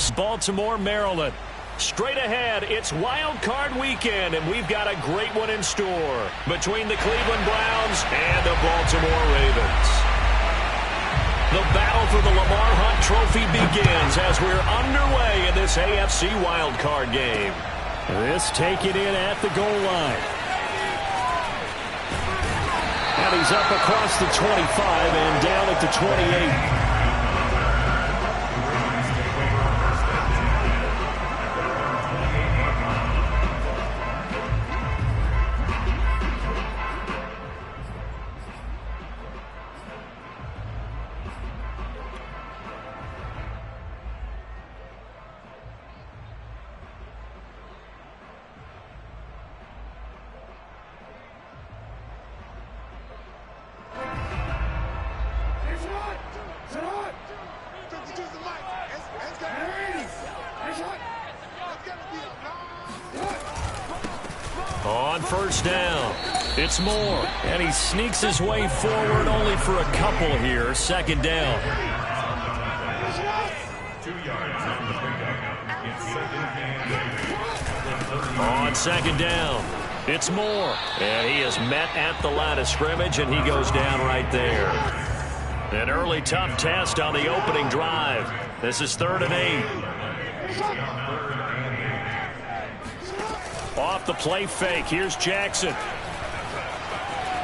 Baltimore, Maryland. Straight ahead, it's Wild Card Weekend, and we've got a great one in store between the Cleveland Browns and the Baltimore Ravens. The battle for the Lamar Hunt Trophy begins as we're underway in this AFC Wild Card game. This taken in at the goal line. And he's up across the 25 and down at the 28. On first down, it's Moore, and he sneaks his way forward only for a couple here. Second down. On second down, it's Moore, and he is met at the line of scrimmage, and he goes down right there. An early tough test on the opening drive. This is 3rd and 8. Off the play fake, here's Jackson.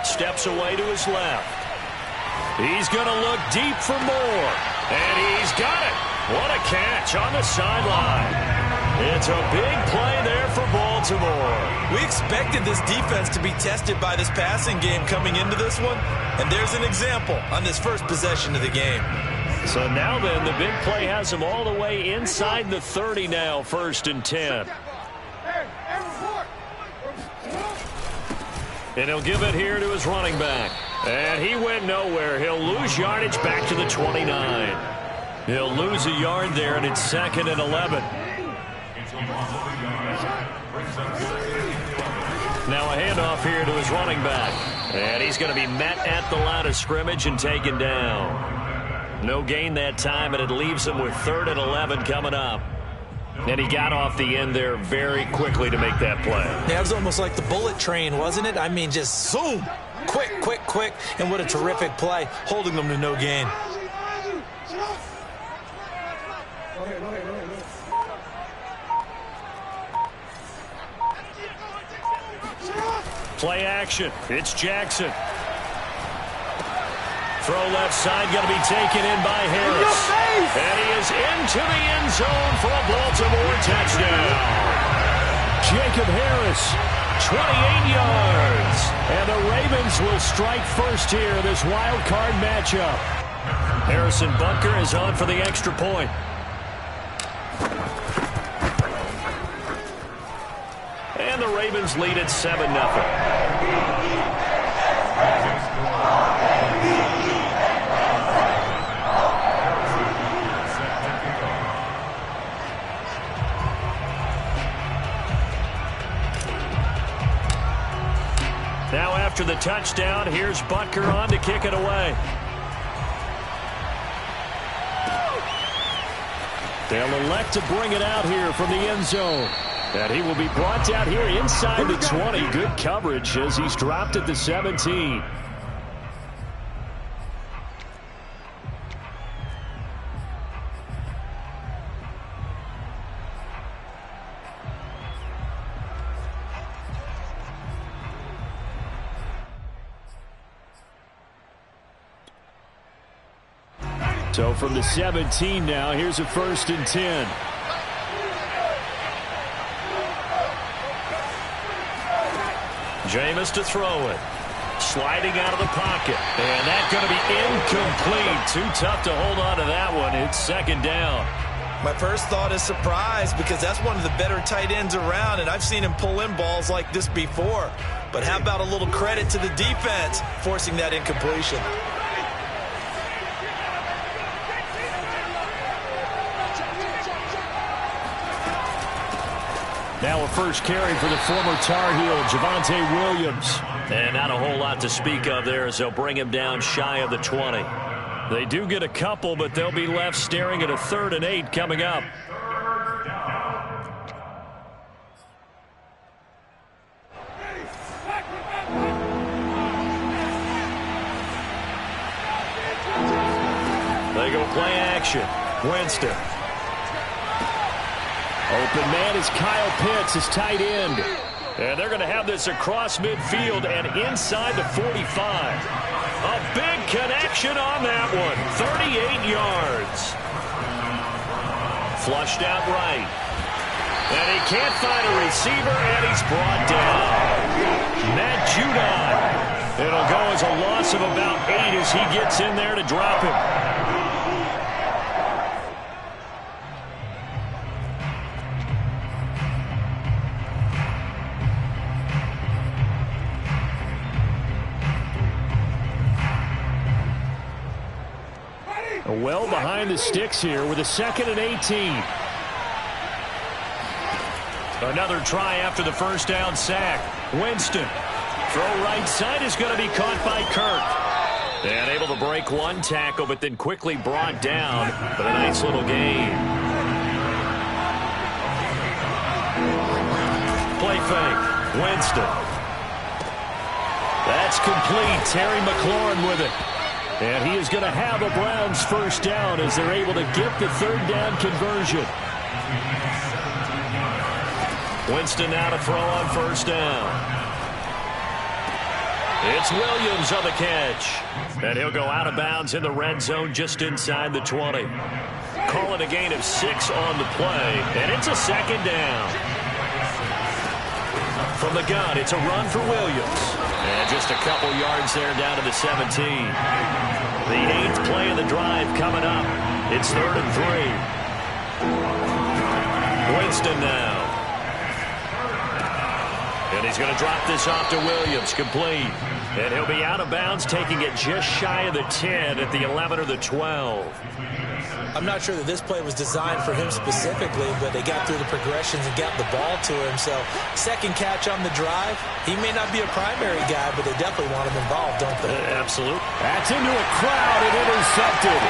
Steps away to his left. He's going to look deep for Moore. And he's got it. What a catch on the sideline. It's a big play there for Baltimore. We expected this defense to be tested by this passing game coming into this one. And there's an example on this first possession of the game. So now then, the big play has him all the way inside the 30 now, 1st and 10. And he'll give it here to his running back. And he went nowhere. He'll lose yardage back to the 29. He'll lose a yard there, and it's 2nd and 11. Now a handoff here to his running back. And he's going to be met at the line of scrimmage and taken down. No gain that time, and it leaves him with 3rd and 11 coming up. And he got off the end there very quickly to make that play. Yeah, it was almost like the bullet train, wasn't it? I mean, just zoom. Quick, quick, quick. And what a terrific play, holding them to no gain. Play action. It's Jackson. Throw left side, going to be taken in by Harris. And he is into the end zone for a Baltimore touchdown. Jacob Harris, 28 yards. And the Ravens will strike first here in this wild card matchup. Harrison Butker is on for the extra point. And the Ravens lead at 7-0. Now after the touchdown, here's Butker on to kick it away. They'll elect to bring it out here from the end zone. And he will be brought out here inside the 20. Good coverage as he's dropped at the 17. So from the 17 now, here's a 1st and 10. Jameis to throw it. Sliding out of the pocket. And that's going to be incomplete. Too tough to hold on to that one. It's 2nd down. My first thought is surprise because that's one of the better tight ends around, and I've seen him pull in balls like this before. But how about a little credit to the defense forcing that incompletion? Now a first carry for the former Tar Heel, Javonte Williams. And not a whole lot to speak of there as they'll bring him down shy of the 20. They do get a couple, but they'll be left staring at a 3rd and 8 coming up. They go play action. Winston. Open man is Kyle Pitts, his tight end. And they're going to have this across midfield and inside the 45. A big connection on that one. 38 yards. Flushed out right. And he can't find a receiver, and he's brought down. Matt Judon. It'll go as a loss of about 8 as he gets in there to drop him. Well behind the sticks here with a 2nd and 18. Another try after the first down sack. Winston. Throw right side is going to be caught by Kirk. And able to break one tackle, but then quickly brought down. But a nice little gain. Play fake. Winston. That's complete. Terry McLaurin with it. And he is going to have a Browns first down as they're able to get the 3rd down conversion. Winston now to throw on first down. It's Williams on the catch. And he'll go out of bounds in the red zone just inside the 20. Call it a gain of 6 on the play. And it's a 2nd down. From the gun, it's a run for Williams. And just a couple yards there down to the 17. The 8th play of the drive coming up. It's 3rd and 3. Winston now. And he's going to drop this off to Williams. Complete. And he'll be out of bounds, taking it just shy of the 10 at the 11 or the 12. I'm not sure that this play was designed for him specifically, but they got through the progressions and got the ball to him. So, 2nd catch on the drive. He may not be a primary guy, but they definitely want him involved, don't they? Absolutely. That's into a crowd and intercepted.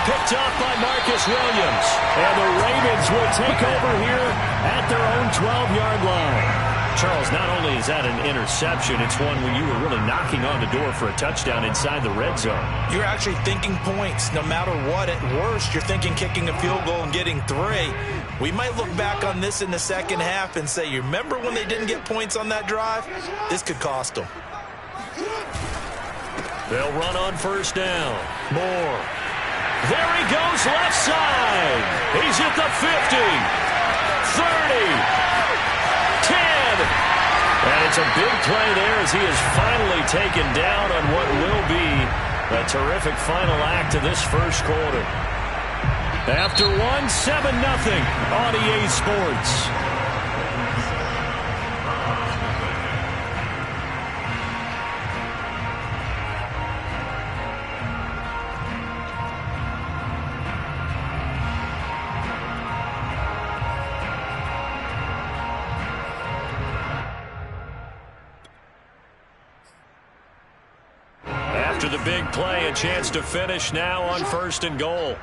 Picked off by Marcus Williams. And the Ravens will take over here at their own 12-yard line. Charles, not only is that an interception, it's one when you were really knocking on the door for a touchdown inside the red zone. You're actually thinking points no matter what. At worst, you're thinking kicking a field goal and getting 3. We might look back on this in the second half and say, you remember when they didn't get points on that drive? This could cost them. They'll run on first down. Moore. There he goes left side. He's at the 50. 30. 10. And it's a big play there as he is finally taken down on what will be a terrific final act of this first quarter. After 1, 7-0 on EA Sports. After the big play, a chance to finish now on 1st and goal.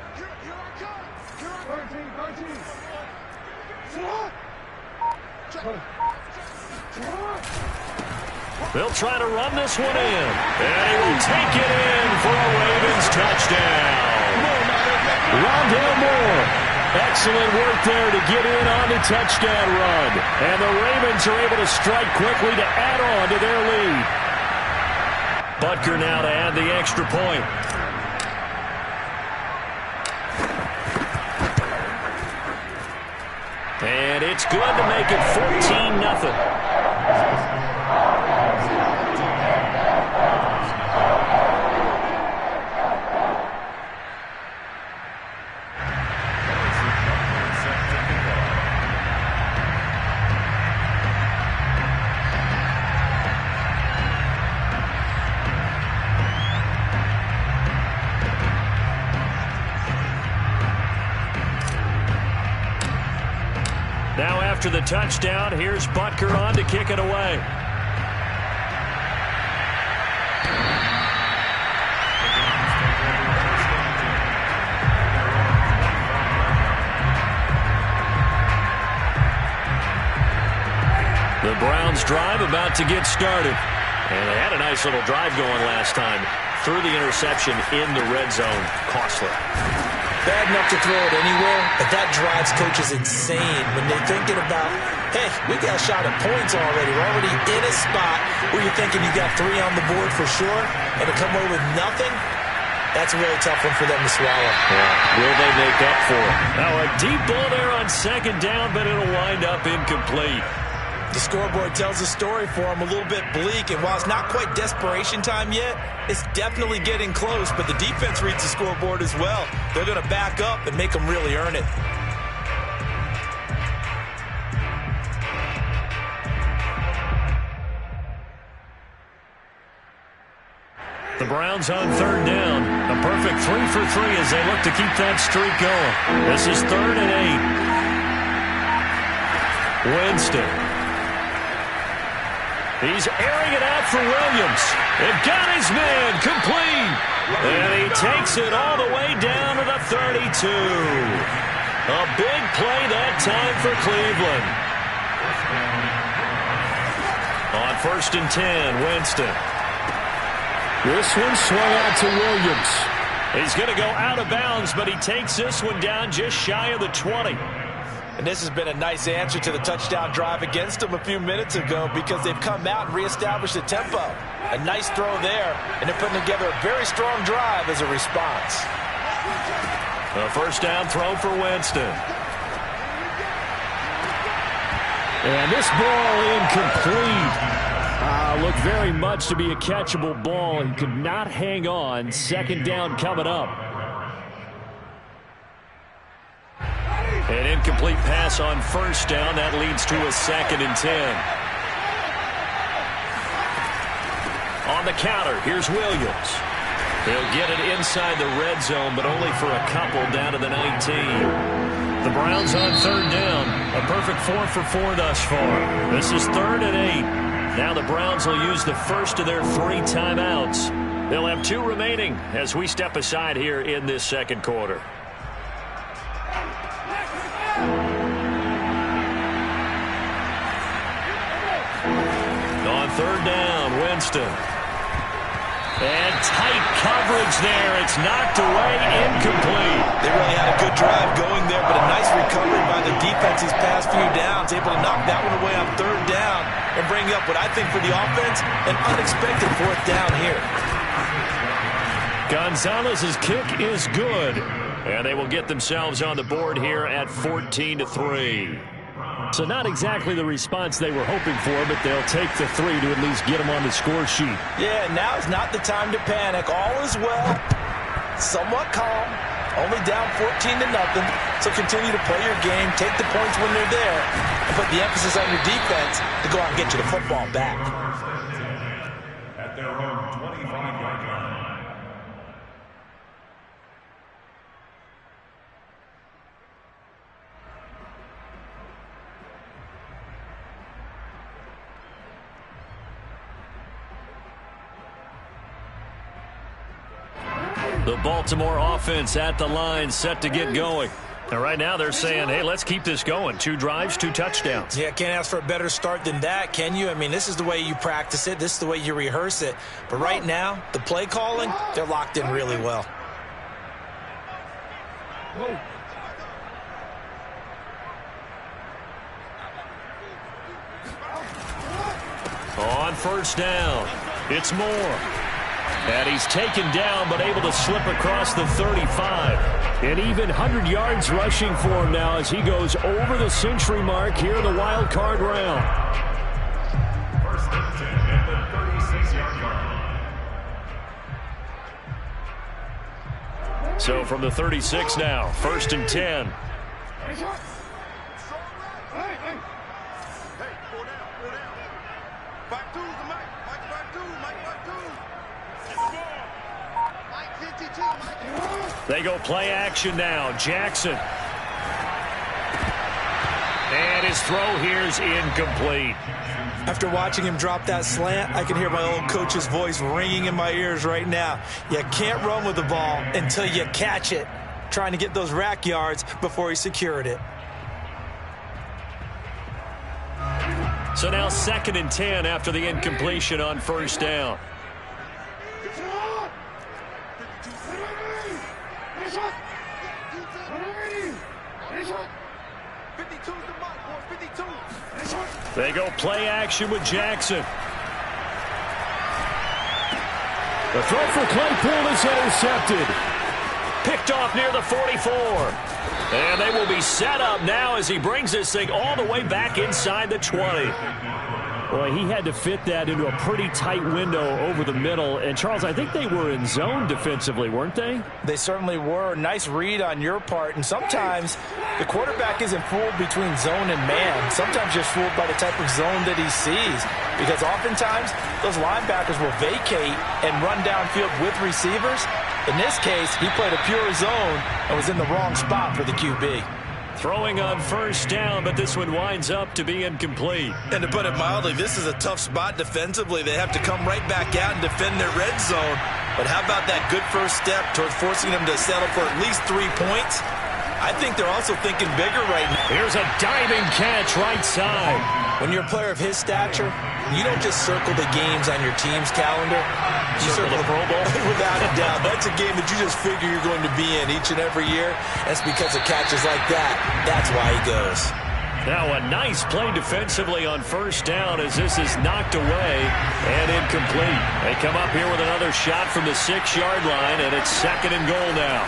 They'll try to run this one in. And he will take it in for a Ravens touchdown. Rondale Moore. Excellent work there to get in on the touchdown run. And the Ravens are able to strike quickly to add on to their lead. Butker now to add the extra point. And it's good to make it 14-0. Now after the touchdown, here's Butker on to kick it away. The Browns drive about to get started. And they had a nice little drive going last time. threw the interception in the red zone. Costly. Bad enough to throw it anywhere, but that drives coaches insane when they're thinking about, hey, we got a shot at points already. We're already in a spot where you're thinking you got 3 on the board for sure, and to come away with nothing, that's a really tough one for them to swallow. Yeah. Will they make up for it? Now a deep ball there on second down, but it'll wind up incomplete. The scoreboard tells a story for them, a little bit bleak, and while it's not quite desperation time yet, it's definitely getting close, but the defense reads the scoreboard as well. They're going to back up and make them really earn it. The Browns on third down. A perfect 3 for 3 as they look to keep that streak going. This is 3rd and 8. Winston. He's airing it out for Williams. It got his man complete. And he takes it all the way down to the 32. A big play that time for Cleveland. On 1st and 10, Winston. This one swung out to Williams. He's going to go out of bounds, but he takes this one down just shy of the 20. And this has been a nice answer to the touchdown drive against them a few minutes ago because they've come out and reestablished the tempo. A nice throw there, and they're putting together a very strong drive as a response. A first down throw for Winston. And this ball incomplete. Looked very much to be a catchable ball. He could not hang on. Second down coming up. An incomplete pass on first down. That leads to a 2nd and 10. On the counter, here's Williams. He'll get it inside the red zone, but only for a couple down to the 19. The Browns on third down. A perfect 4 for 4 thus far. This is 3rd and 8. Now the Browns will use the first of their 3 timeouts. They'll have 2 remaining as we step aside here in this second quarter. On third down, Winston. And tight coverage there. It's knocked away, incomplete. They really had a good drive going there, but a nice recovery by the defense these past few downs. Able to knock that one away on third down and bring up what I think for the offense, an unexpected 4th down here. Gonzalez's kick is good. And they will get themselves on the board here at 14-3. So not exactly the response they were hoping for, but they'll take the 3 to at least get them on the score sheet. Yeah, now is not the time to panic. All is well. Somewhat calm. Only down 14-0. So continue to play your game, take the points when they're there, and put the emphasis on your defense to go out and get you the football back. At their own 25-yard line. The Baltimore offense at the line, set to get going. And right now they're saying, hey, let's keep this going. 2 drives, 2 touchdowns. Yeah, can't ask for a better start than that, can you? I mean, this is the way you practice it. This is the way you rehearse it. But right now, the play calling, they're locked in really well. On first down, it's Moore. And he's taken down, but able to slip across the 35. And even 100 yards rushing for him now as he goes over the century mark here in the wild card round. First and 10 at the 36-yard line. So from the 36 now, 1st and 10. They go play action now. Jackson. And his throw here is incomplete. After watching him drop that slant, I can hear my old coach's voice ringing in my ears right now. You can't run with the ball until you catch it. Trying to get those rack yards before he secured it. So now 2nd and 10 after the incompletion on first down. They go play action with Jackson. The throw for Claypool is intercepted. Picked off near the 44. And they will be set up now as he brings this thing all the way back inside the 20. Well, he had to fit that into a pretty tight window over the middle. And, Charles, I think they were in zone defensively, weren't they? They certainly were. Nice read on your part. And sometimes the quarterback isn't fooled between zone and man. Sometimes just fooled by the type of zone that he sees. Because oftentimes those linebackers will vacate and run downfield with receivers. In this case, he played a pure zone and was in the wrong spot for the QB. Throwing on first down, but this one winds up to be incomplete. And to put it mildly, this is a tough spot defensively. They have to come right back out and defend their red zone. But how about that good first step towards forcing them to settle for at least 3 points? I think they're also thinking bigger right now. Here's a diving catch right side. When you're a player of his stature, you don't just circle the games on your team's calendar. You circle the Pro Bowl. Without a doubt. That's a game that you just figure you're going to be in each and every year. That's because of catches like that. That's why he goes. Now a nice play defensively on first down as this is knocked away and incomplete. They come up here with another shot from the 6-yard line, and it's 2nd and goal now.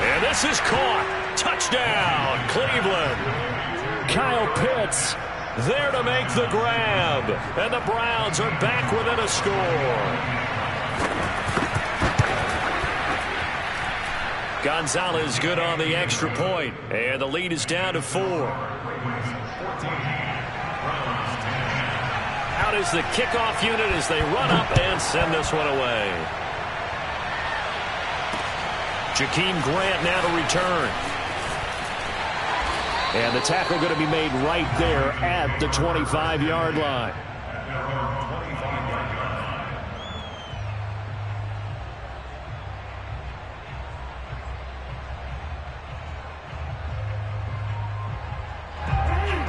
And this is caught. Touchdown, Cleveland. Kyle Pitts there to make the grab. And the Browns are back within a score. Gonzalez good on the extra point. And the lead is down to 4. Out is the kickoff unit as they run up and send this one away. Jakeem Grant now to return. And the tackle going to be made right there at the 25-yard line.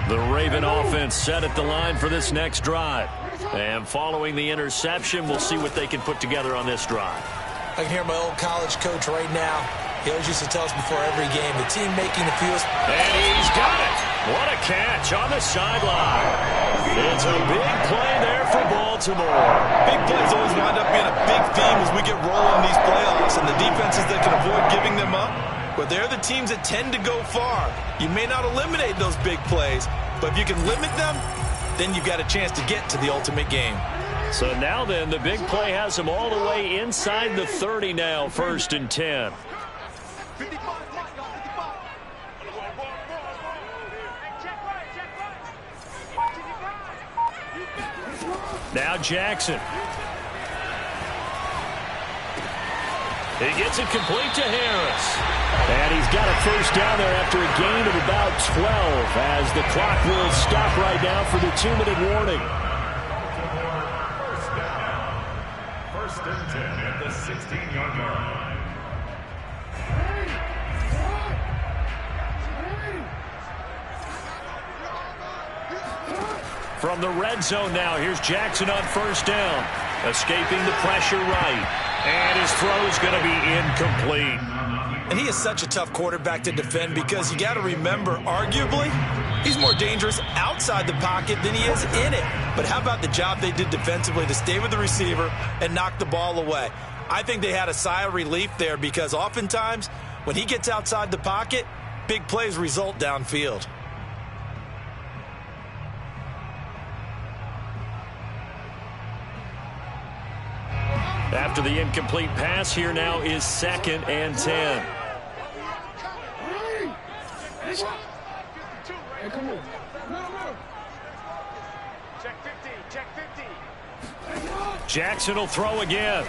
The Raven offense set at the line for this next drive. And following the interception, we'll see what they can put together on this drive. I can hear my old college coach right now. He always used to tell us before every game, the team making the field. And he's got it. What a catch on the sideline. It's a big play there for Baltimore. Big plays always wind up being a big theme as we get rolling in these playoffs, and the defenses that can avoid giving them up, but they're the teams that tend to go far. You may not eliminate those big plays, but if you can limit them, then you've got a chance to get to the ultimate game. So now then, the big play has them all the way inside the 30 now, 1st and 10. Now Jackson. He gets it complete to Harris. And he's got a first down there after a gain of about 12 as the clock will stop right now for the 2-minute warning. First and 10 at the 16-yard line. From the red zone now, here's Jackson on first down. Escaping the pressure right. And his throw is going to be incomplete. And he is such a tough quarterback to defend because you got to remember, arguably, he's more dangerous outside the pocket than he is in it. But how about the job they did defensively to stay with the receiver and knock the ball away? I think they had a sigh of relief there because oftentimes when he gets outside the pocket, big plays result downfield. After the incomplete pass, here now is 2nd and 10. Jackson will throw again.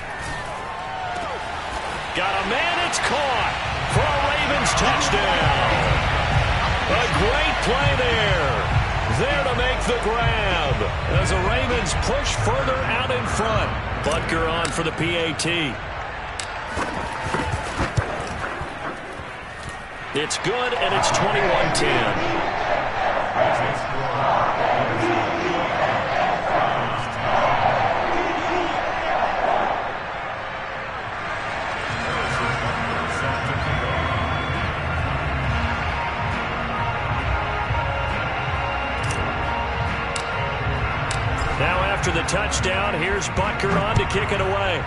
Got a man, it's caught for a Ravens touchdown. A great play there to make the grab as the Ravens push further out in front. Butker on for the PAT. It's good, and it's 21-10. after the touchdown. Here's Butker on to kick it away.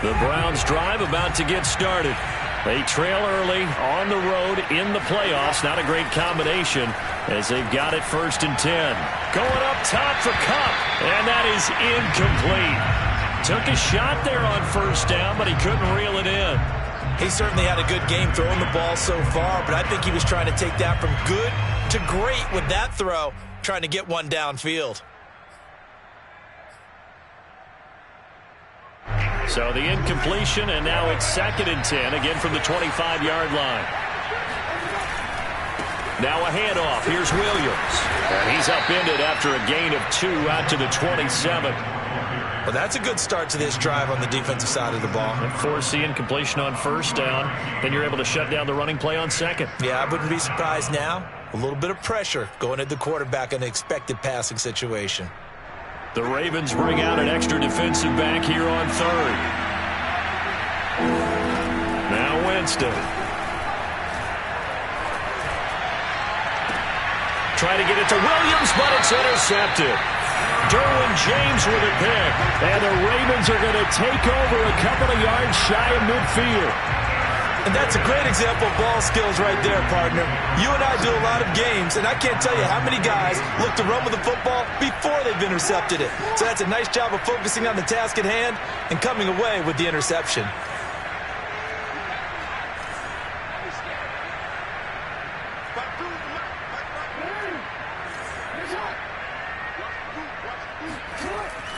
The Browns drive about to get started. They trail early on the road in the playoffs. Not a great combination as they've got it 1st and 10. Going up top for Kupp, and that is incomplete. Took a shot there on 1st down, but he couldn't reel it in. He certainly had a good game throwing the ball so far, but I think he was trying to take that from good to great with that throw, trying to get one downfield. So the incompletion, and now it's 2nd and 10, again from the 25-yard line. Now a handoff. Here's Williams. And he's upended after a gain of 2 out to the 27. Well, that's a good start to this drive on the defensive side of the ball. And force the incompletion on 1st down. Then you're able to shut down the running play on 2nd. Yeah, I wouldn't be surprised now. A little bit of pressure going at the quarterback in an expected passing situation. The Ravens bring out an extra defensive back here on 3rd. Now Winston. Trying to get it to Williams, but it's intercepted. Derwin James with a pick. And the Ravens are going to take over a couple of yards shy of midfield. And that's a great example of ball skills right there, partner. You and I do a lot of games, and I can't tell you how many guys look to run with the football before they've intercepted it. So that's a nice job of focusing on the task at hand and coming away with the interception.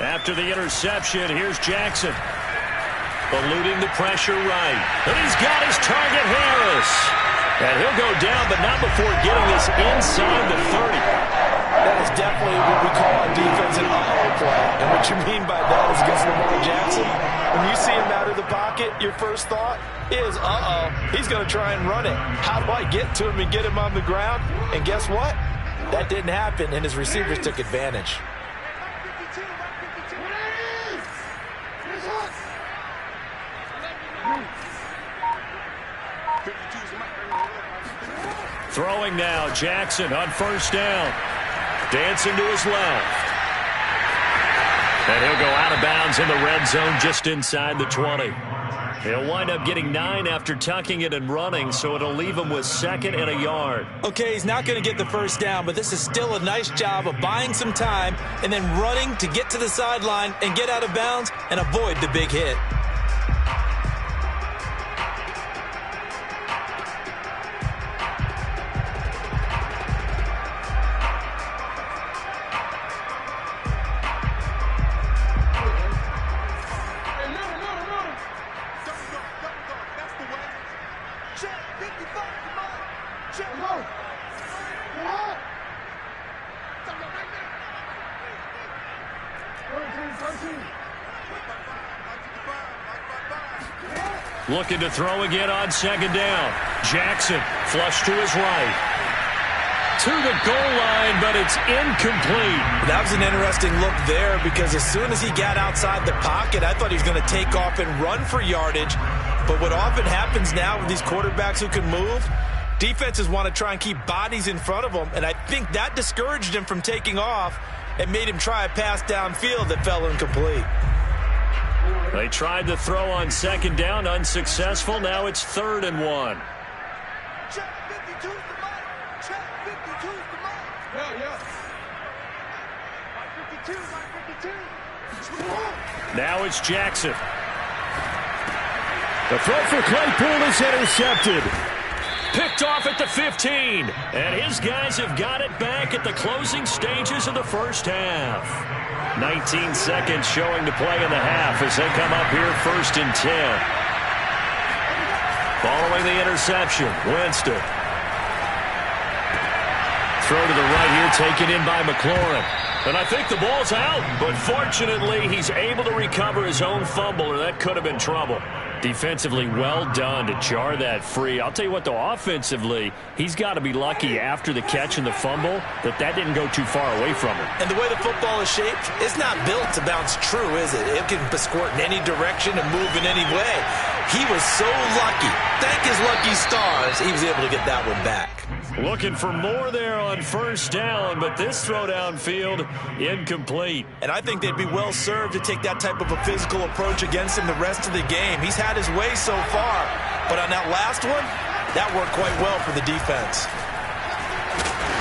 After the interception, here's Jackson. Eluding the pressure right. And he's got his target, Harris. And he'll go down, but not before getting this inside the 30. That is definitely what we call on defense an uh-oh play. And what you mean by that is against Lamar Jackson, when you see him out of the pocket, your first thought is, uh-oh, he's going to try and run it. How do I get to him and get him on the ground? And guess what? That didn't happen, and his receivers took advantage. Throwing now, Jackson on 1st down. Dancing to his left. And he'll go out of bounds in the red zone just inside the 20. He'll wind up getting 9 after tucking it and running, so it'll leave him with 2nd and a yard. Okay, he's not going to get the 1st down, but this is still a nice job of buying some time and then running to get to the sideline and get out of bounds and avoid the big hit. Looking to throw again on 2nd down. Jackson flush to his right. To the goal line, but it's incomplete. That was an interesting look there because as soon as he got outside the pocket, I thought he was going to take off and run for yardage. But what often happens now with these quarterbacks who can move, defenses want to try and keep bodies in front of them, and I think that discouraged him from taking off and made him try a pass downfield that fell incomplete. They tried to throw on 2nd down, unsuccessful. Now it's 3rd and 1. Check 52's the mark. Check 52's the mark. Yeah. Mike 52. Now it's Jackson. The throw for Claypool is intercepted. Picked off at the 15. And his guys have got it back at the closing stages of the 1st half. 19 seconds showing to play in the half as they come up here 1st and 10. Following the interception, Winston. Throw to the right here, taken in by McLaurin. And I think the ball's out, but fortunately he's able to recover his own fumble, or that could have been trouble. Defensively, well done to jar that free. I'll tell you what, though, offensively, he's got to be lucky after the catch and the fumble that didn't go too far away from him. And the way the football is shaped, it's not built to bounce true, is it? It can squirt in any direction and move in any way. He was so lucky. Thank his lucky stars, he was able to get that one back. Looking for more there on first down, but this throw downfield, incomplete. And I think they'd be well served to take that type of a physical approach against him the rest of the game. He's had his way so far, but on that last one, that worked quite well for the defense.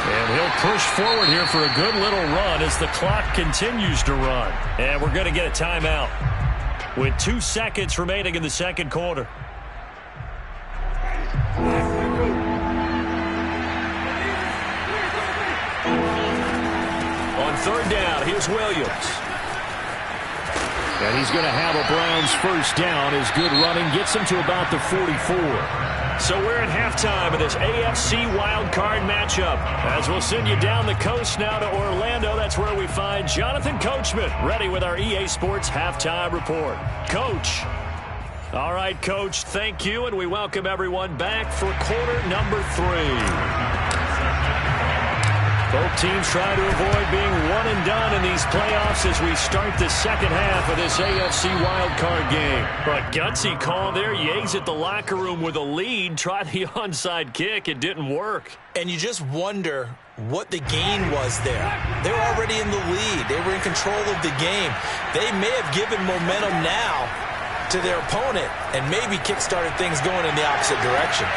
And he'll push forward here for a good little run as the clock continues to run. And we're going to get a timeout with 2 seconds remaining in the second quarter. On third down, here's Williams. And he's going to have a Browns first down. His good running gets him to about the 44. So we're at halftime of this AFC wildcard matchup. As we'll send you down the coast now to Orlando, that's where we find Jonathan Coachman, ready with our EA Sports halftime report. Coach. All right, Coach, thank you, and we welcome everyone back for quarter number 3. Both teams try to avoid being one and done in these playoffs as we start the second half of this AFC wildcard game. But gutsy call there. Yates at the locker room with a lead. Tried the onside kick. It didn't work. And you just wonder what the gain was there. They were already in the lead. They were in control of the game. They may have given momentum now to their opponent and maybe kick-started things going in the opposite direction.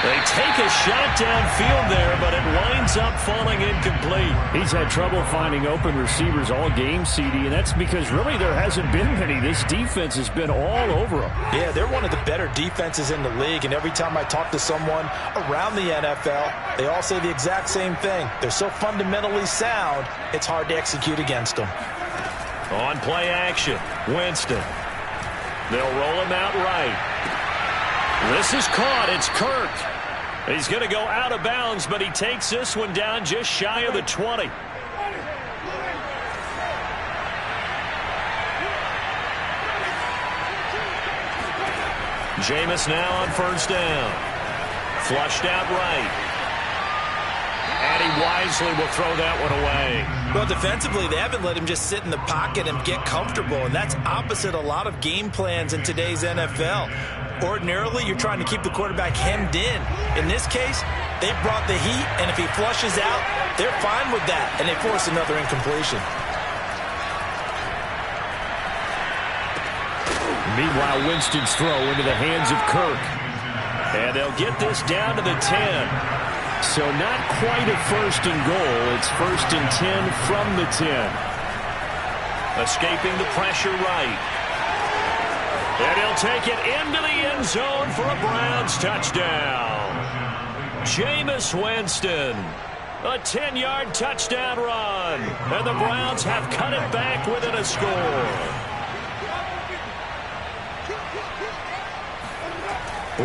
They take a shot downfield there, but it winds up falling incomplete. He's had trouble finding open receivers all game, CD, and that's because really there hasn't been many. This defense has been all over them. Yeah, they're one of the better defenses in the league, and every time I talk to someone around the NFL, they all say the exact same thing. They're so fundamentally sound, it's hard to execute against them. On play action, Winston. They'll roll him out right. This is caught. It's Kirk. He's going to go out of bounds, but he takes this one down just shy of the 20. Jameis now on first down. Flushed out right. And he wisely will throw that one away. Well, defensively, they haven't let him just sit in the pocket and get comfortable, and that's opposite a lot of game plans in today's NFL. Ordinarily, you're trying to keep the quarterback hemmed in. In this case, they brought the heat, and if he flushes out, they're fine with that, and they force another incompletion. Meanwhile, Winston's throw into the hands of Kirk. And they'll get this down to the 10. So not quite a first and goal. It's first and 10 from the 10. Escaping the pressure right. And he'll take it into the end zone for a Browns touchdown. Jameis Winston. A 10-yard touchdown run. And the Browns have cut it back within a score.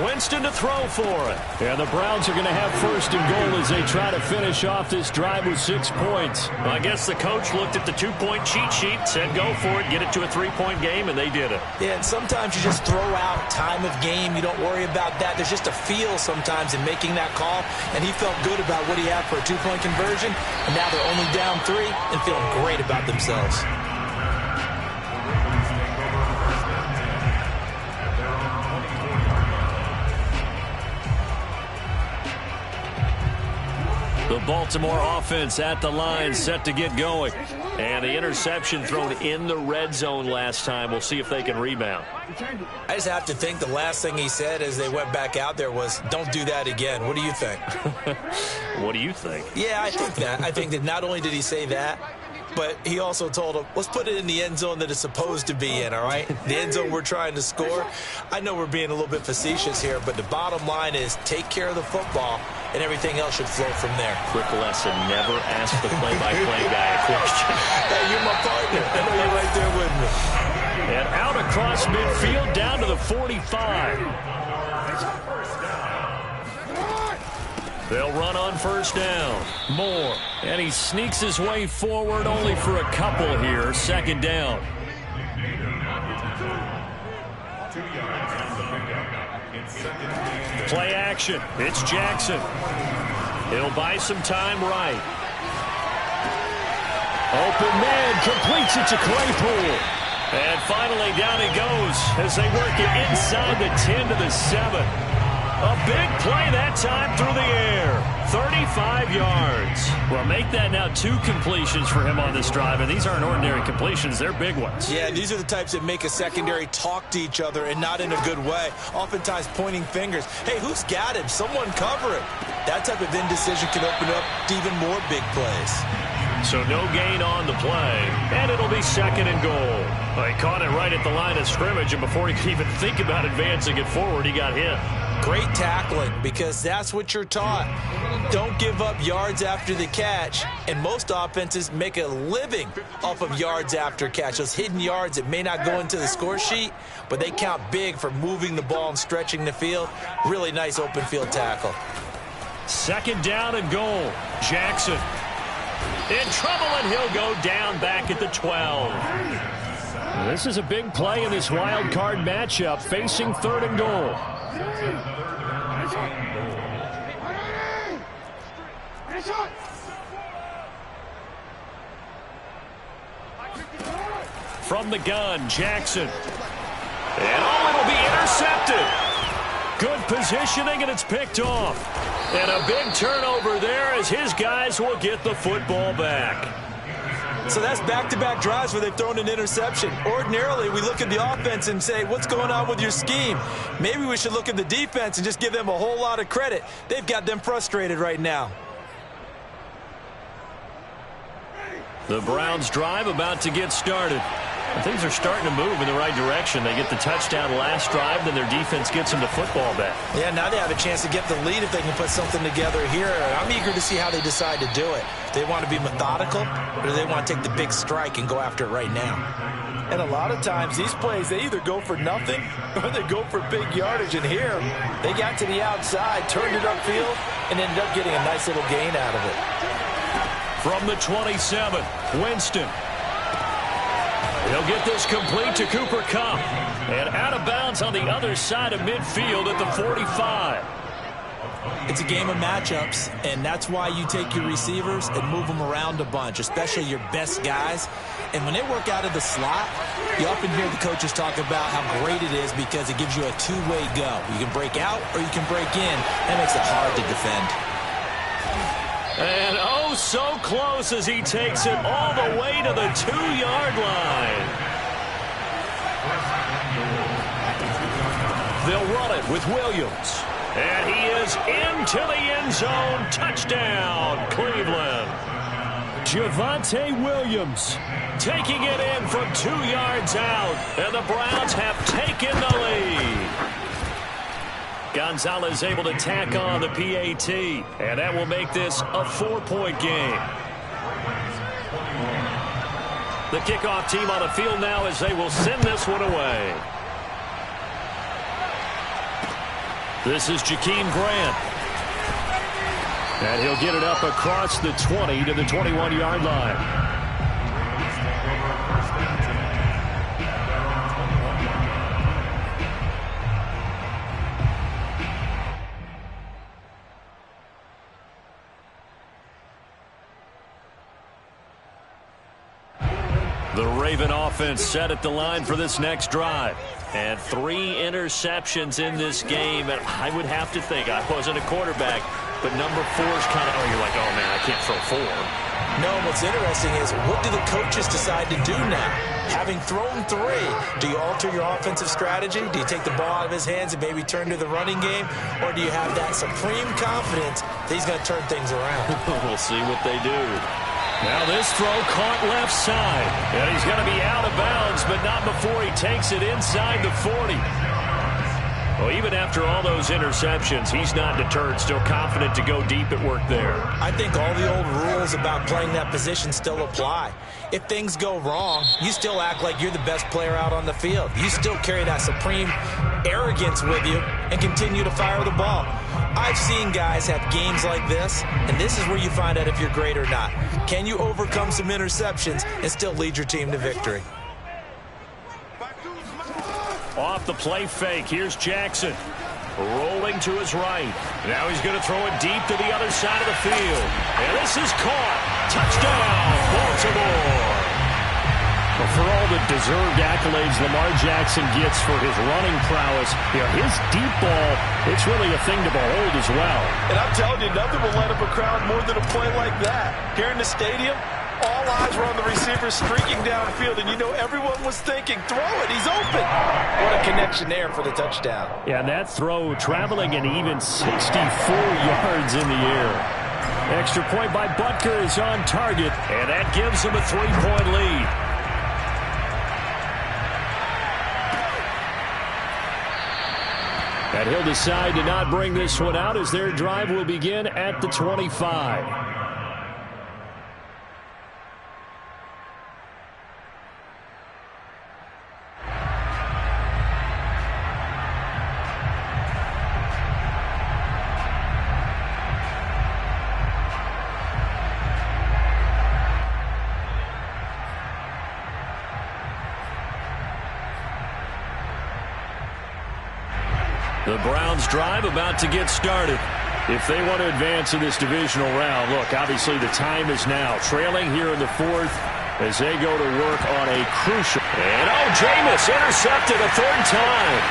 Winston to throw for it. And the Browns are going to have first and goal as they try to finish off this drive with 6 points. Well, I guess the coach looked at the 2-point cheat sheet, said go for it, get it to a 3-point game, and they did it. Yeah, and sometimes you just throw out time of game. You don't worry about that. There's just a feel sometimes in making that call, and he felt good about what he had for a 2-point conversion, and now they're only down 3 and feeling great about themselves. The Baltimore offense at the line, set to get going. And the interception thrown in the red zone last time. We'll see if they can rebound. I just have to think the last thing he said as they went back out there was, don't do that again. What do you think? What do you think? Yeah, I think that. I think that not only did he say that, but he also told him, let's put it in the end zone that it's supposed to be in, all right? The end zone we're trying to score. I know we're being a little bit facetious here, but the bottom line is take care of the football, and everything else should flow from there. Quick lesson, never ask the play-by-play guy a question. Hey, you're my partner. I know you're right there with me. And out across midfield, down to the 45. They'll run on first down. Moore. And he sneaks his way forward only for a couple here. Second down. 2 yards on the pickup. It's second and 10. Play action. It's Jackson. He'll buy some time right. Open man completes it to Claypool. And finally down he goes as they work it inside the 10 to the 7. A big play that time through the air. 35 yards. Well, make that now 2 completions for him on this drive, and these aren't ordinary completions. They're big ones. Yeah, these are the types that make a secondary talk to each other and not in a good way. Oftentimes pointing fingers. Hey, who's got him? Someone cover it. That type of indecision can open up to even more big plays. So no gain on the play, and it'll be second and goal. Well, he caught it right at the line of scrimmage, and before he could even think about advancing it forward, he got hit. Great tackling, because that's what you're taught. Don't give up yards after the catch, and most offenses make a living off of yards after catch. Those hidden yards that may not go into the score sheet, but they count big for moving the ball and stretching the field. Really nice open field tackle. Second down and goal. Jackson in trouble, and he'll go down back at the 12. This is a big play in this wild card matchup, facing third and goal. From the gun, Jackson. And it'll be intercepted. Good positioning, and it's picked off. And a big turnover there as his guys will get the football back. So that's back-to-back drives where they've thrown an interception. Ordinarily, we look at the offense and say, what's going on with your scheme? Maybe we should look at the defense and just give them a whole lot of credit. They've got them frustrated right now. The Browns drive about to get started. And things are starting to move in the right direction. They get the touchdown last drive, then their defense gets them the football back. Yeah, now they have a chance to get the lead if they can put something together here. I'm eager to see how they decide to do it. Do they want to be methodical, or do they want to take the big strike and go after it right now? And a lot of times, these plays, they either go for nothing or they go for big yardage. And here, they got to the outside, turned it upfield, and ended up getting a nice little gain out of it. From the 27, Winston. He'll get this complete to Cooper Kupp. And out of bounds on the other side of midfield at the 45. It's a game of matchups, and that's why you take your receivers and move them around a bunch, especially your best guys. And when they work out of the slot, you often hear the coaches talk about how great it is because it gives you a two-way go. You can break out or you can break in. That makes it hard to defend. And oh, so close as he takes it all the way to the 2-yard line. They'll run it with Williams. And he is into the end zone. Touchdown, Cleveland. Javonte Williams taking it in from 2 yards out. And the Browns have taken the lead. Gonzalez able to tack on the PAT, and that will make this a 4-point game. The kickoff team on the field now as they will send this one away. This is Jakeem Grant. And he'll get it up across the 20 to the 21-yard line. The Raven offense set at the line for this next drive. And 3 interceptions in this game. And I would have to think, I wasn't a quarterback, but number 4 is kind of, oh, you're like, oh, man, I can't throw 4. No, what's interesting is what do the coaches decide to do now? Having thrown 3, do you alter your offensive strategy? Do you take the ball out of his hands and maybe turn to the running game? Or do you have that supreme confidence that he's going to turn things around? We'll see what they do. Now this throw caught left side. And he's going to be out of bounds, but not before he takes it inside the 40. Well, even after all those interceptions, he's not deterred, still confident to go deep at work there. I think all the old rules about playing that position still apply. If things go wrong, you still act like you're the best player out on the field. You still carry that supreme arrogance with you and continue to fire the ball. I've seen guys have games like this, and this is where you find out if you're great or not. Can you overcome some interceptions and still lead your team to victory? Off the play fake. Here's Jackson. Rolling to his right. Now he's going to throw it deep to the other side of the field. And this is caught. Touchdown, Baltimore. Well, for all the deserved accolades Lamar Jackson gets for his running prowess, his deep ball, it's really a thing to behold as well. And I'm telling you, nothing will light up a crowd more than a play like that. Here in the stadium, all eyes were on the receiver streaking downfield, and everyone was thinking, throw it, he's open. What a connection there for the touchdown. Yeah, that throw traveling an even 64 yards in the air. Extra point by Butker is on target, and that gives him a 3-point lead. And he'll decide to not bring this one out as their drive will begin at the 25. The Browns drive about to get started. If they want to advance in this divisional round, look, obviously the time is now. Trailing here in the fourth as they go to work on a crucial. And Jameis intercepted a third time.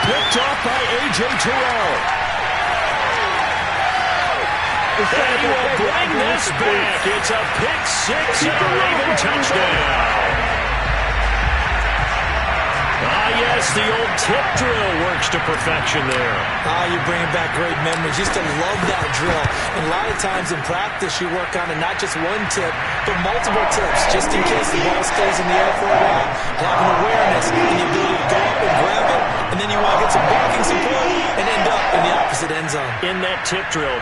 Picked off by A.J. Terrell. And he will bring this back. It's a pick six and a Raven touchdown. Yes, the old tip drill works to perfection there. You're bringing back great memories. Used to love that drill. And a lot of times in practice, you work on it, not just one tip, but multiple tips, just in case the ball stays in the air for a while. Having awareness and the ability to go up and grab it, and then you want to get some blocking support and end up in the opposite end zone. In that tip drill,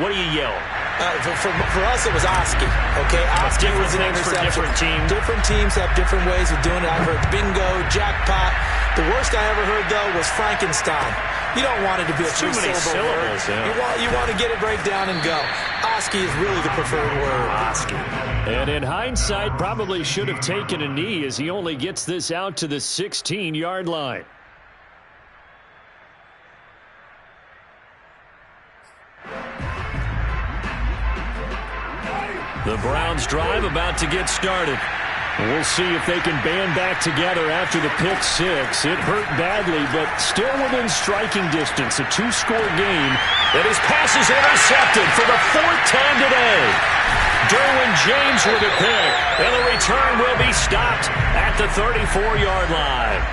what do you yell? For us, it was Oski. Okay, Oski was an interception. Different teams. Different teams have different ways of doing it. I've heard bingo, jackpot. The worst I ever heard, though, was Frankenstein. You don't want it to be a three-syllable word. Yeah. You want to get it right down and go. Oski is really the preferred word. Oski. And in hindsight, probably should have taken a knee as he only gets this out to the 16-yard line. The Browns drive about to get started. We'll see if they can band back together after the pick six. It hurt badly, but still within striking distance. A two-score game. And his pass is intercepted for the fourth time today. Derwin James with a pick. And the return will be stopped at the 34-yard line.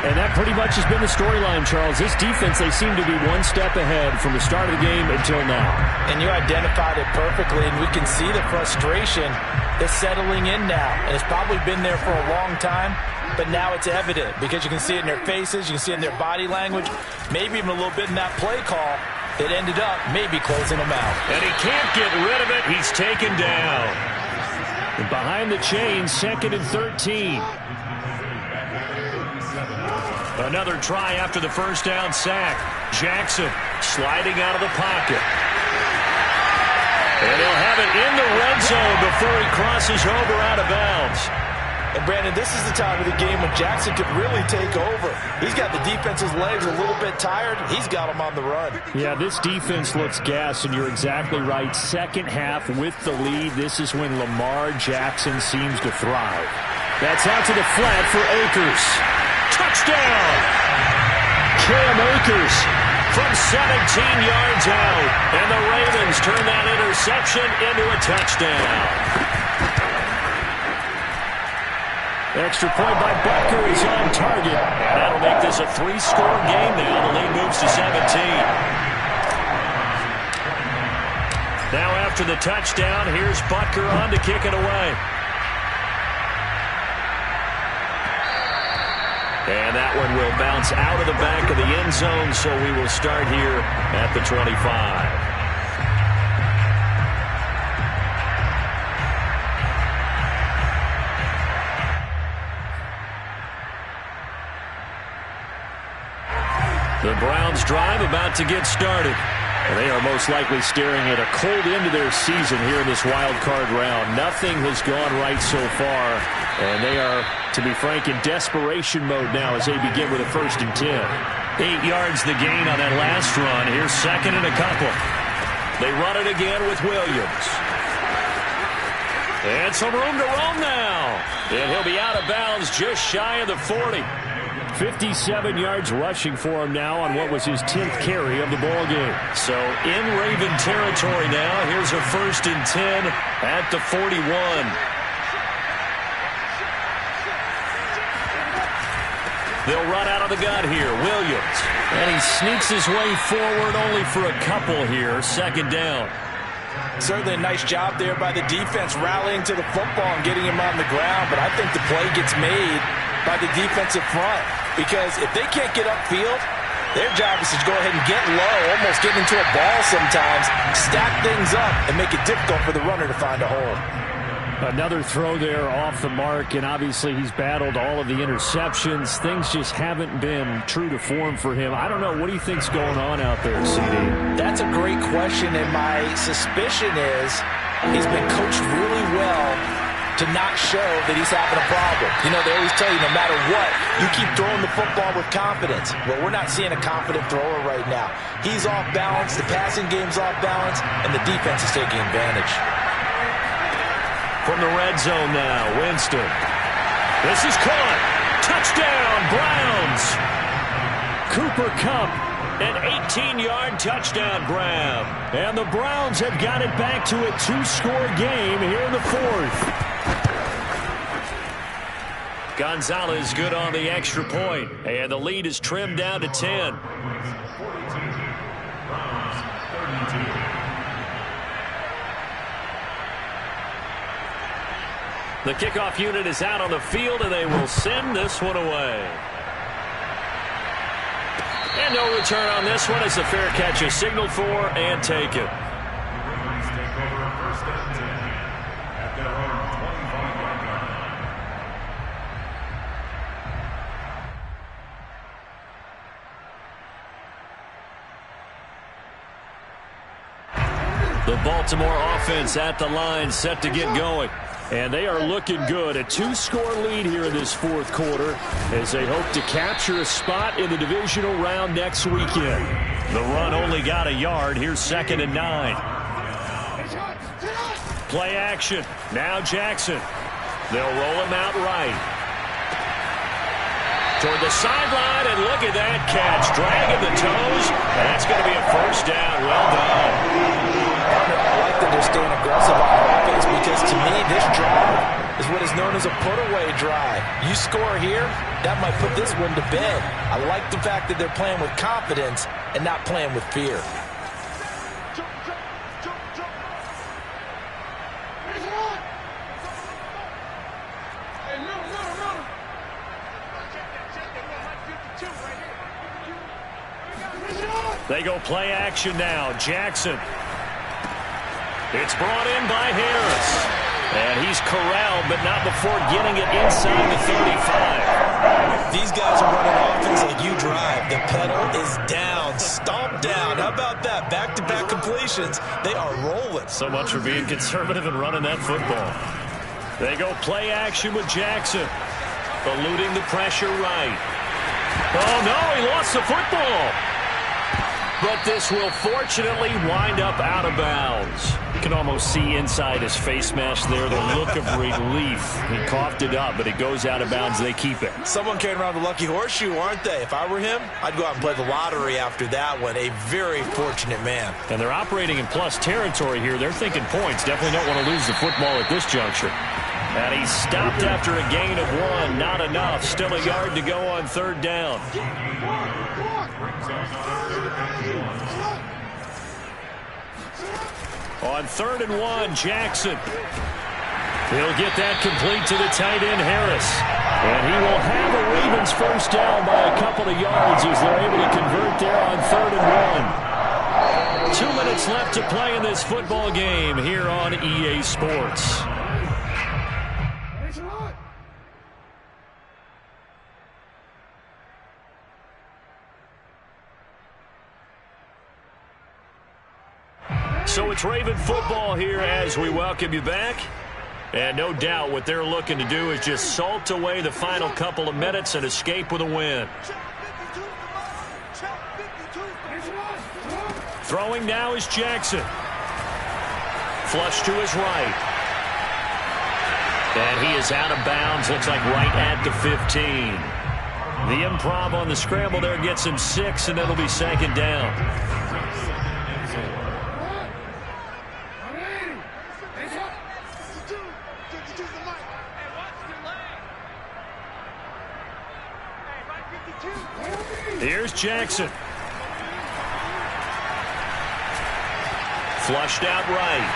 And that pretty much has been the storyline, Charles. This defense, they seem to be one step ahead from the start of the game until now. And you identified it perfectly, and we can see the frustration that's settling in now. And it's probably been there for a long time, but now it's evident because you can see it in their faces, you can see it in their body language, maybe even a little bit in that play call that ended up maybe closing them out. And he can't get rid of it. He's taken down. And behind the chains, 2nd and 13. Another try after the first down sack. Jackson sliding out of the pocket. And he'll have it in the red zone before he crosses over out of bounds. And, Brandon, this is the time of the game when Jackson could really take over. He's got the defense's legs a little bit tired. He's got them on the run. Yeah, this defense looks gassed, and you're exactly right. Second half with the lead. This is when Lamar Jackson seems to thrive. That's out to the flat for Akers. Touchdown! Cam Akers from 17 yards out. And the Ravens turn that interception into a touchdown. Extra point by Butker is on target. And that'll make this a 3-score game now. The lead moves to 17. Now after the touchdown, here's Butker on to kick it away. And that one will bounce out of the back of the end zone, so we will start here at the 25. The Browns drive about to get started. And they are most likely staring at a cold end to their season here in this wild card round. Nothing has gone right so far, and they are, to be frank, in desperation mode now as they begin with a 1st and 10. 8 yards the gain on that last run. Here's 2nd and a couple. They run it again with Williams. And some room to roam now. And he'll be out of bounds just shy of the 40. 57 yards rushing for him now on what was his 10th carry of the ball game. So in Raven territory now. Here's a 1st and 10 at the 41. They'll run out of the gun here. Williams. And he sneaks his way forward only for a couple here. 2nd down. Certainly a nice job there by the defense rallying to the football and getting him on the ground. But I think the play gets made by the defensive front. Because if they can't get upfield, their job is to go ahead and get low, almost get into a ball sometimes, stack things up, and make it difficult for the runner to find a hole. Another throw there off the mark, and obviously he's battled all of the interceptions. Things just haven't been true to form for him. I don't know. What do you think's going on out there, CD? That's a great question, and my suspicion is he's been coached really well to not show that he's having a problem. You know, they always tell you no matter what, you keep throwing the football with confidence. Well, we're not seeing a confident thrower right now. He's off balance, the passing game's off balance, and the defense is taking advantage. From the red zone now, Winston. This is caught. Touchdown, Browns. Cooper Kupp, an 18-yard touchdown grab. And the Browns have got it back to a 2-score game here in the 4th. Gonzalez good on the extra point, and the lead is trimmed down to 10. The kickoff unit is out on the field, and they will send this one away. And no return on this one as the fair catch is signaled for and taken. The Baltimore offense at the line, set to get going. And they are looking good. A 2-score lead here in this 4th quarter as they hope to capture a spot in the divisional round next weekend. The run only got a yard. Here's 2nd and 9. Play action. Now Jackson. They'll roll him out right. Toward the sideline, and look at that catch. Dragging the toes. And that's going to be a 1st down. Well done. I like that they're staying aggressive on offense because to me this drive is what is known as a put-away drive. You score here, that might put this one to bed. I like the fact that they're playing with confidence and not playing with fear. They go play action now. Jackson. It's brought in by Harris. And he's corralled, but not before getting it inside the 35. These guys are running offense like you drive. The pedal is down, stomped down. How about that? Back-to-back completions. They are rolling. So much for being conservative and running that football. They go play action with Jackson. Eluding the pressure right. Oh, no, he lost the football. But this will fortunately wind up out of bounds. You can almost see inside his face mask there the look of relief. He coughed it up, but it goes out of bounds. They keep it. Someone came around the lucky horseshoe, aren't they? If I were him, I'd go out and play the lottery after that one. A very fortunate man. And they're operating in plus territory here. They're thinking points. Definitely don't want to lose the football at this juncture. And he stopped after a gain of 1. Not enough. Still a yard to go on 3rd down. On 3rd and 1, Jackson. He'll get that complete to the tight end, Harris. And he will have a Ravens 1st down by a couple of yards as they're able to convert there on 3rd and 1. 2 minutes left to play in this football game here on EA Sports. So it's Raven football here as we welcome you back. And no doubt what they're looking to do is just salt away the final couple of minutes and escape with a win. Throwing now is Jackson. Flush to his right. And he is out of bounds. Looks like right at the 15. The improv on the scramble there gets him 6, and it'll be second down. Here's Jackson. Flushed out right.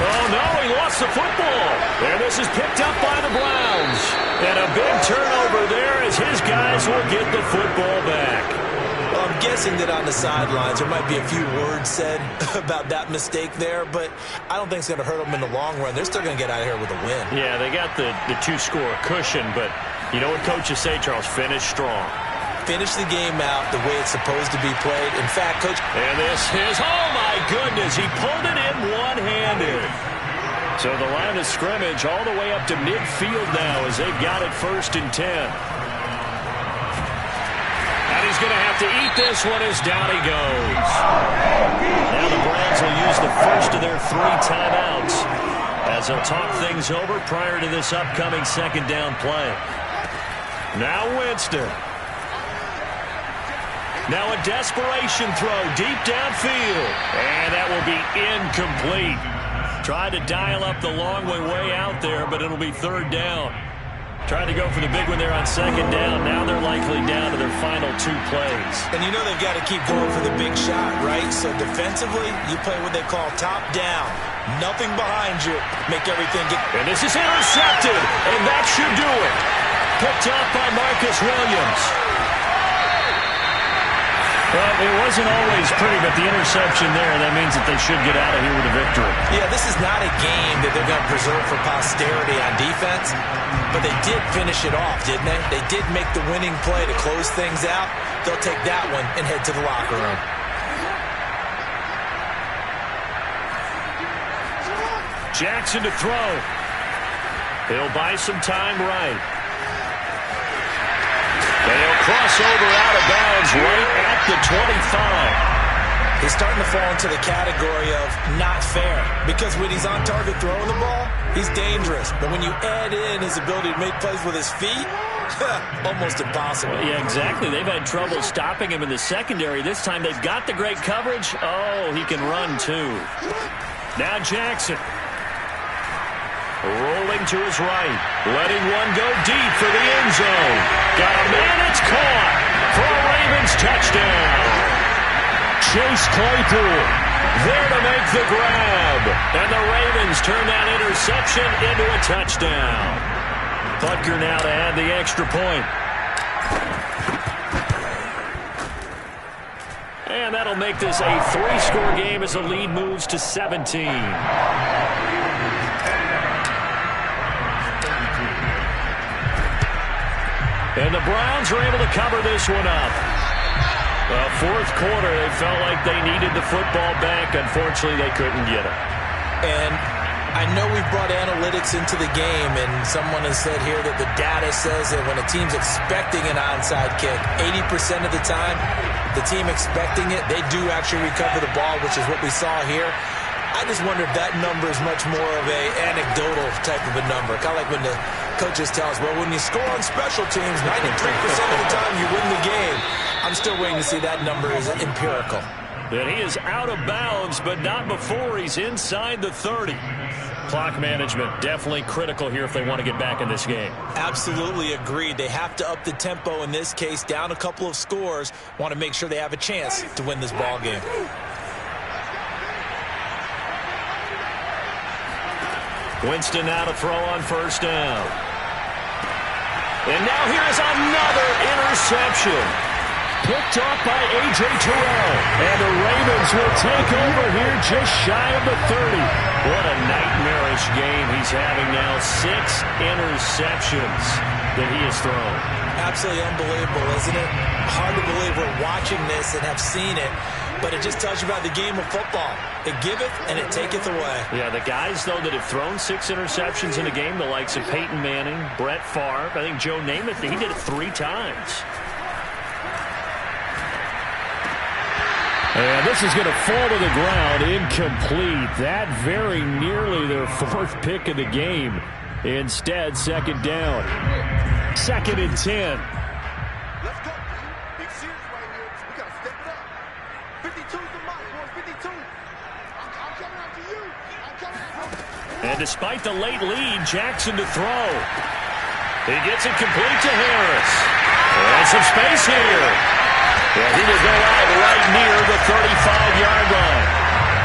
Oh, no, he lost the football. And this is picked up by the Browns. And a big turnover there as his guys will get the football back. Well, I'm guessing that on the sidelines there might be a few words said about that mistake there, but I don't think it's going to hurt them in the long run. They're still going to get out of here with a win. Yeah, they got the two-score cushion, but you know what coaches say, Charles? Finish strong. Finish the game out the way it's supposed to be played. In fact, Coach... And this is, oh my goodness, he pulled it in one-handed. So the line of scrimmage all the way up to midfield now as they've got it 1st and 10. And he's going to have to eat this one as down he goes. Now the Browns will use the first of their 3 timeouts as they'll talk things over prior to this upcoming second down play. Now Winston. Now a desperation throw deep downfield. And that will be incomplete. Tried to dial up the long way out there, but it'll be 3rd down. Trying to go for the big one there on 2nd down. Now they're likely down to their final 2 plays. And you know they've got to keep going for the big shot, right? So defensively, you play what they call top down. Nothing behind you. Make everything get... And this is intercepted. And that should do it. Picked up by Marcus Williams. Well, it wasn't always pretty, but the interception there, that means that they should get out of here with a victory. Yeah, this is not a game that they're going to preserve for posterity on defense, but they did finish it off, didn't they? They did make the winning play to close things out. They'll take that one and head to the locker room. Jackson to throw. He'll buy some time right. And he'll cross over out of bounds right at the 25. He's starting to fall into the category of not fair because when he's on target throwing the ball, he's dangerous. But when you add in his ability to make plays with his feet, almost impossible. Yeah, exactly. They've had trouble stopping him in the secondary. This time they've got the great coverage. Oh, he can run too. Now Jackson. Rolling to his right. Letting one go deep for the end zone. Got a man, it's caught for a Ravens touchdown. Chase Claypool there to make the grab. And the Ravens turn that interception into a touchdown. Butker now to add the extra point. And that'll make this a 3-score game as the lead moves to 17. And the Browns are able to cover this one up. Well, 4th quarter, they felt like they needed the football back. Unfortunately, they couldn't get it. And I know we've brought analytics into the game, and someone has said here that the data says that when a team's expecting an onside kick, 80% of the time, the team expecting it, they do actually recover the ball, which is what we saw here. I just wonder if that number is much more of a anecdotal type of a number. Kind of like when the coaches tell us, well, when you score on special teams, 93% of the time you win the game. I'm still waiting to see that number is empirical. And he is out of bounds, but not before he's inside the 30. Clock management definitely critical here if they want to get back in this game. Absolutely agreed. They have to up the tempo in this case, down a couple of scores. Want to make sure they have a chance to win this ball game. Winston now to throw on 1st down. And now here is another interception. picked off by A.J. Terrell. And the Ravens will take over here just shy of the 30. What a nightmarish game he's having now. 6 interceptions that he has thrown. Absolutely unbelievable, isn't it? Hard to believe we're watching this and have seen it, but it just tells you about the game of football. It giveth and it taketh away. Yeah, the guys, though, that have thrown 6 interceptions in a game, the likes of Peyton Manning, Brett Favre, I think Joe Namath, he did it 3 times. And this is going to fall to the ground, incomplete. That very nearly their 4th pick of the game. Instead, second down. 2nd and 10. Let's go. Big series right here. We got to step it up. 52's the mark, boys. 52. I'm coming after you. I'm coming after you. And despite the late lead, Jackson to throw. He gets it complete to Harris. And some space here. Yeah, he will go out right near the 35-yard line.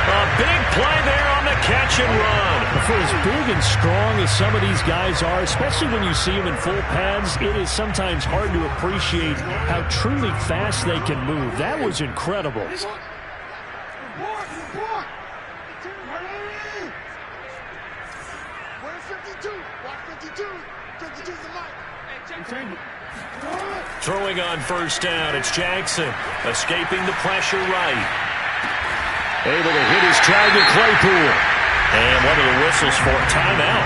A big play there on the catch and run. For as big and strong as some of these guys are, especially when you see them in full pads, it is sometimes hard to appreciate how truly fast they can move. That was incredible. Where's 52? Watch 52. 52's the mark. Throwing on first down, it's Jackson. Escaping the pressure right. Able to hit his target, Claypool. And one of the whistles for timeout.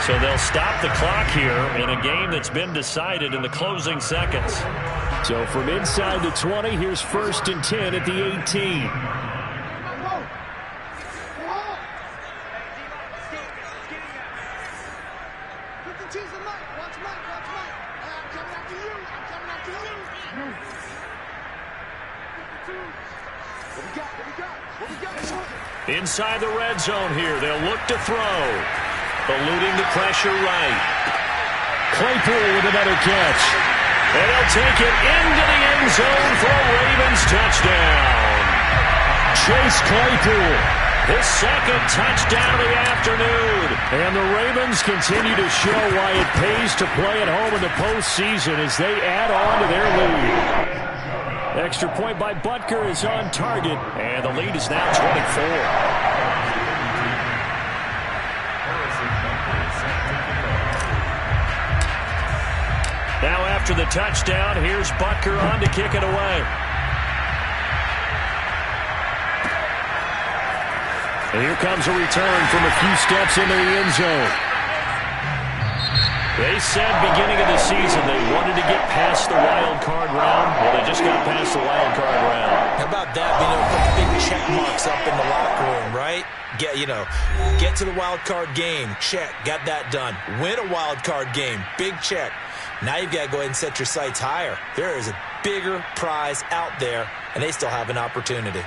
So they'll stop the clock here in a game that's been decided in the closing seconds. So from inside the 20, here's 1st and 10 at the 18. Inside the red zone here, they'll look to throw. Eluding the pressure right. Claypool with another catch. And he'll take it into the end zone for a Ravens touchdown. Chase Claypool. His 2nd touchdown of the afternoon. And the Ravens continue to show why it pays to play at home in the postseason as they add on to their lead. Extra point by Butker is on target. And the lead is now 24. Now after the touchdown, here's Butker on to kick it away. And here comes a return from a few steps into the end zone. They said beginning of the season they wanted to get past the wild card round. Well, they just got past the wild card round. How about that? Being able to put big check marks up in the locker room, right? Get to the wild card game. Check. Got that done. Win a wild card game. Big check. Now you've got to go ahead and set your sights higher. There is a bigger prize out there, and they still have an opportunity.